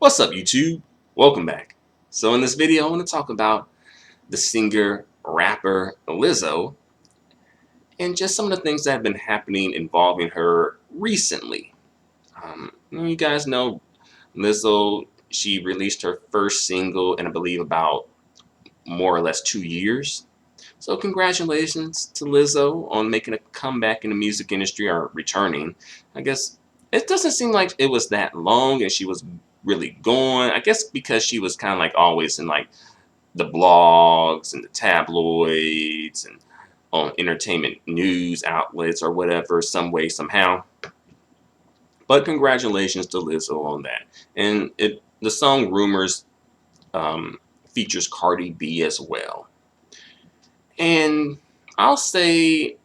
What's up, YouTube? Welcome back. So in this video, I want to talk about the singer, rapper Lizzo, and just some of the things that have been happening involving her recently. You guys know Lizzo, she released her first single in, I believe, about more or less 2 years. So congratulations to Lizzo on making a comeback in the music industry, or returning. I guess it doesn't seem like it was that long and she was really gone. I guess because she was kind of like always in like the blogs and the tabloids and on entertainment news outlets or whatever, some way, somehow. But congratulations to Lizzo on that. And the song Rumors features Cardi B as well. And I'll say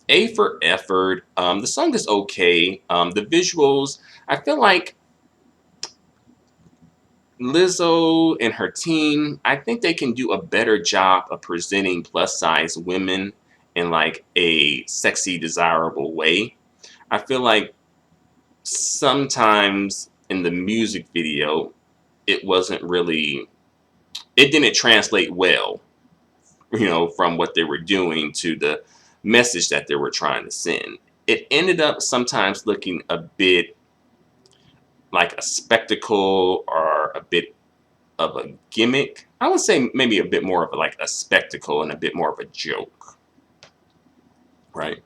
A for effort. The song is okay. The visuals, I feel like Lizzo and her team, I think they can do a better job of presenting plus size women in like a sexy, desirable way. I feel like sometimes in the music video, it wasn't really, it didn't translate well, from what they were doing to the message that they were trying to send. It ended up sometimes looking a bit like a spectacle or a bit of a gimmick. I would say maybe a bit more of like a spectacle and a bit more of a joke, right?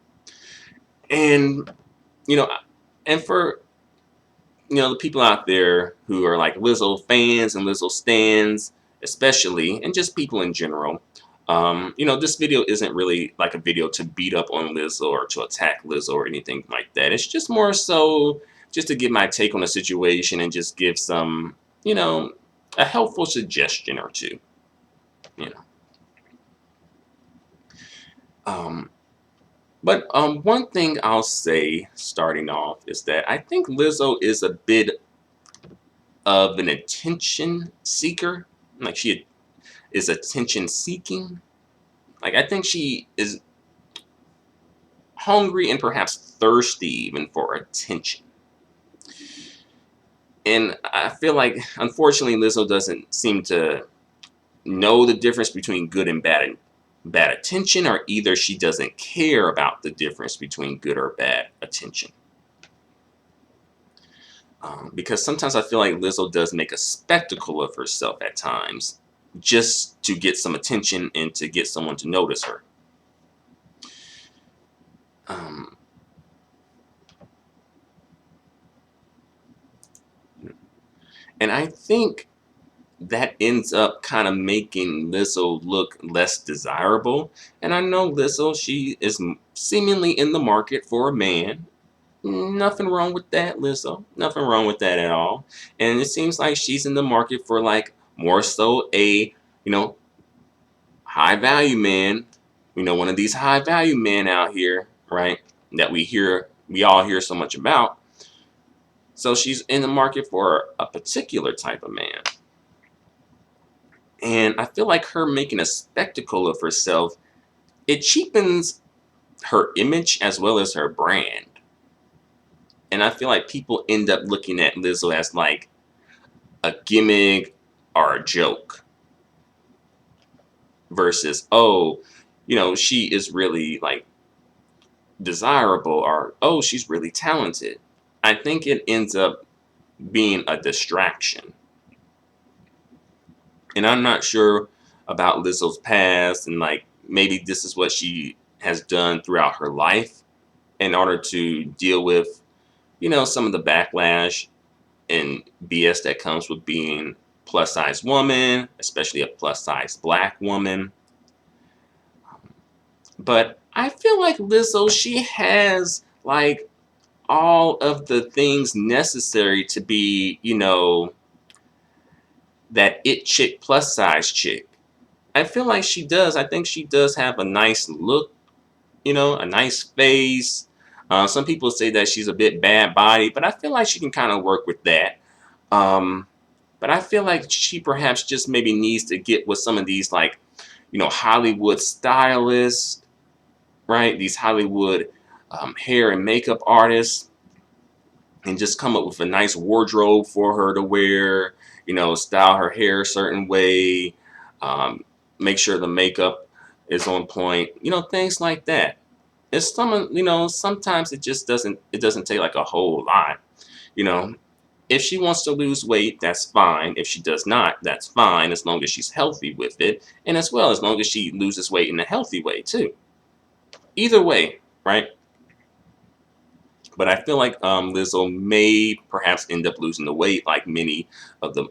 And you know, and for the people out there who are like Lizzo fans and Lizzo stans, especially, and just people in general, this video isn't really like a video to beat up on Lizzo or to attack Lizzo or anything like that. It's just more so just to give my take on the situation and just give some, a helpful suggestion or two, you know. But one thing I'll say starting off is that I think Lizzo is a bit of an attention seeker. Like she is attention seeking. Like I think she is hungry and perhaps thirsty even for attention. And I feel like, unfortunately, Lizzo doesn't seem to know the difference between good and bad attention, or either she doesn't care about the difference between good or bad attention. Because sometimes I feel like Lizzo does make a spectacle of herself at times just to get some attention and to get someone to notice her. And I think that ends up kind of making Lizzo look less desirable. And I know Lizzo, she is seemingly in the market for a man. Nothing wrong with that, Lizzo. Nothing wrong with that at all. And it seems like she's in the market for like more so a, high value man. One of these high value men out here, right? That we all hear so much about. So she's in the market for a particular type of man. And I feel like her making a spectacle of herself, it cheapens her image as well as her brand. And I feel like people end up looking at Lizzo as like a gimmick or a joke. Versus, oh, she is really like desirable, or oh, she's really talented. I think it ends up being a distraction. And I'm not sure about Lizzo's past, and like maybe this is what she has done throughout her life in order to deal with, some of the backlash and BS that comes with being plus size woman, especially a plus size black woman. But I feel like Lizzo, she has like all of the things necessary to be, that it chick, plus size chick. I feel like she does. I think she does have a nice look, a nice face. Some people say that she's a bit bad body, but I feel like she can kind of work with that. But I feel like she perhaps just maybe needs to get with some of these like, Hollywood stylists, right? These Hollywood hair and makeup artists and just come up with a nice wardrobe for her to wear, style her hair a certain way, um, make sure the makeup is on point, things like that. It's sometimes it doesn't take like a whole lot, you know. If she wants to lose weight, that's fine. If she does not, that's fine, as long as she's healthy with it, and as well as long as she loses weight in a healthy way too. Either way, right? But I feel like Lizzo may perhaps end up losing the weight like many of the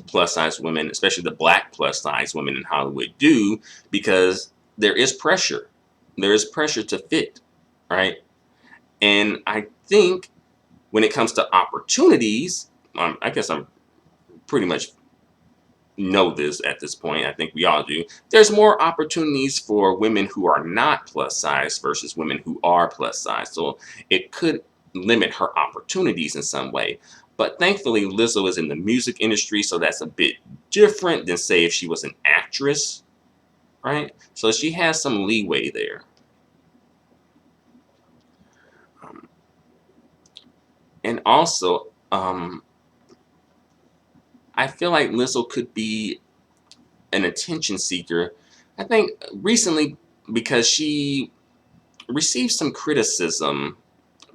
plus size women, especially the black plus size women in Hollywood, do, because there is pressure. There is pressure to fit, right? And I think when it comes to opportunities, I guess I'm pretty much know this at this point. I think we all do. There's more opportunities for women who are not plus size versus women who are plus size. So it could limit her opportunities in some way. But thankfully, Lizzo is in the music industry, so that's a bit different than, say, if she was an actress, right? So she has some leeway there. Um, and also, I feel like Lizzo could be an attention seeker. I think recently, because she received some criticism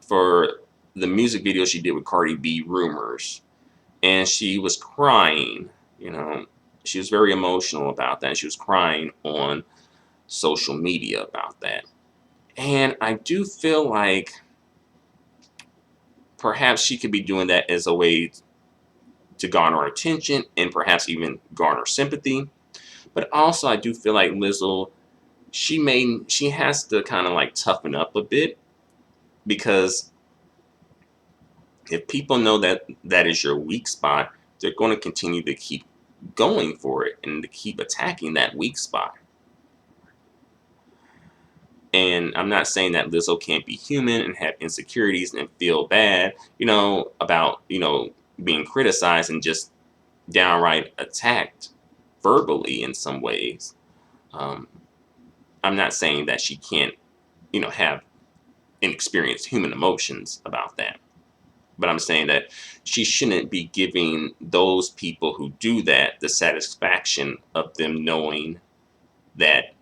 for the music video she did with Cardi B, Rumors, and she was crying. You know, she was very emotional about that. She was crying on social media about that. And I do feel like perhaps she could be doing that as a way to garner attention and perhaps even garner sympathy. But also, I do feel like Lizzo, she has to kind of like toughen up a bit, because if people know that that is your weak spot, they're going to continue to keep going for it and to keep attacking that weak spot. And I'm not saying that Lizzo can't be human and have insecurities and feel bad, about, being criticized and just downright attacked verbally in some ways. Um, I'm not saying that she can't, have and experience human emotions about that. But I'm saying that she shouldn't be giving those people who do that the satisfaction of them knowing that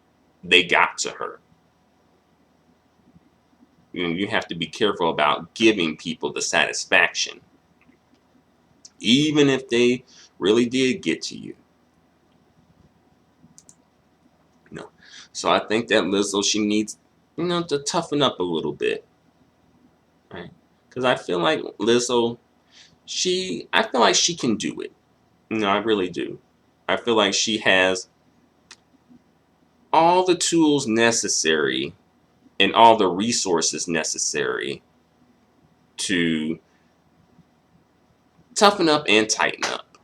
they got to her. You have to be careful about giving people the satisfaction, even if they really did get to you. You know. So I think that Lizzo, she needs, to toughen up a little bit, right? Because I feel like Lizzo, I feel like she can do it. I really do. I feel like she has all the tools necessary and all the resources necessary to toughen up and tighten up.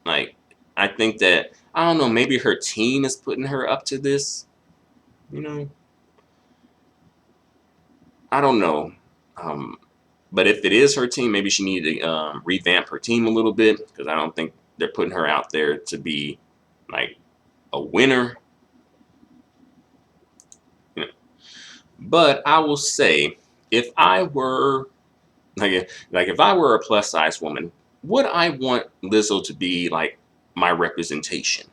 Like, I think that, I don't know, maybe her team is putting her up to this, you know? I don't know. Um, but if it is her team, maybe she needs to revamp her team a little bit, because I don't think they're putting her out there to be like a winner. But I will say, if I were like if I were a plus size woman, would I want Lizzo to be like my representation?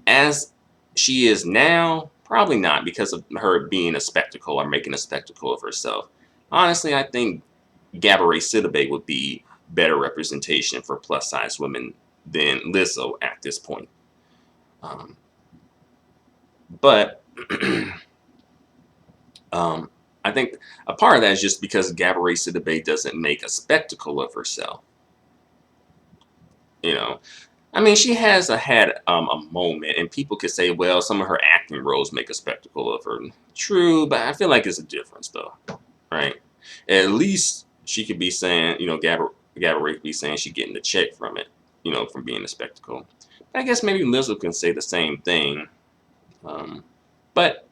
As she is now, probably not, because of her being a spectacle or making a spectacle of herself. Honestly, I think Gabourey Sidibe would be better representation for plus size women than Lizzo at this point. Um, but I think a part of that is just because Gabourey Sidibe doesn't make a spectacle of herself. I mean, she has had a moment, and people could say, well, some of her acting roles make a spectacle of her. True, but I feel like it's a difference, though, right? At least she could be saying, Gabourey could be saying she's getting the check from it, from being a spectacle. I guess maybe Lizzo can say the same thing. But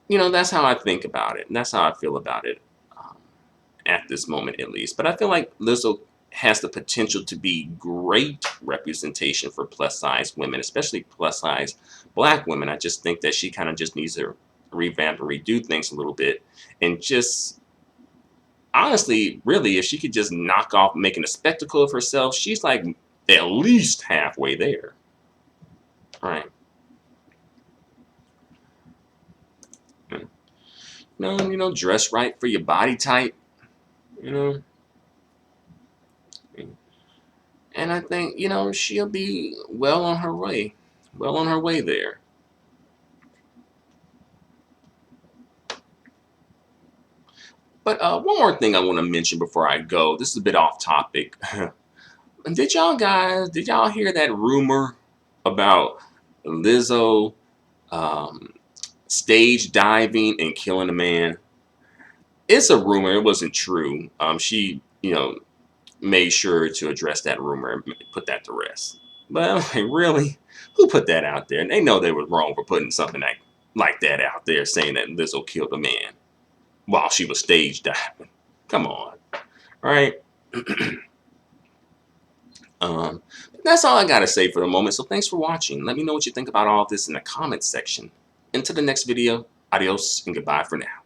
that's how I think about it. And that's how I feel about it at this moment, at least. But I feel like Lizzo has the potential to be great representation for plus size women, especially plus size black women. I just think that she kind of just needs to revamp and redo things a little bit, and just honestly, really, if she could just knock off making a spectacle of herself, she's like at least halfway there, right? No, dress right for your body type, you know. And I think, she'll be well on her way there. But one more thing I want to mention before I go. This is a bit off topic. Did y'all hear that rumor about Lizzo um, stage diving and killing a man? It's a rumor. It wasn't true. She, made sure to address that rumor and put that to rest. But I'm like, really? Who put that out there? And they know they were wrong for putting something like that out there, saying that Lizzo killed a man while she was stage diving. Come on, right? That's all I gotta say for the moment. So thanks for watching. Let me know what you think about all of this in the comments section. Until the next video, adios and goodbye for now.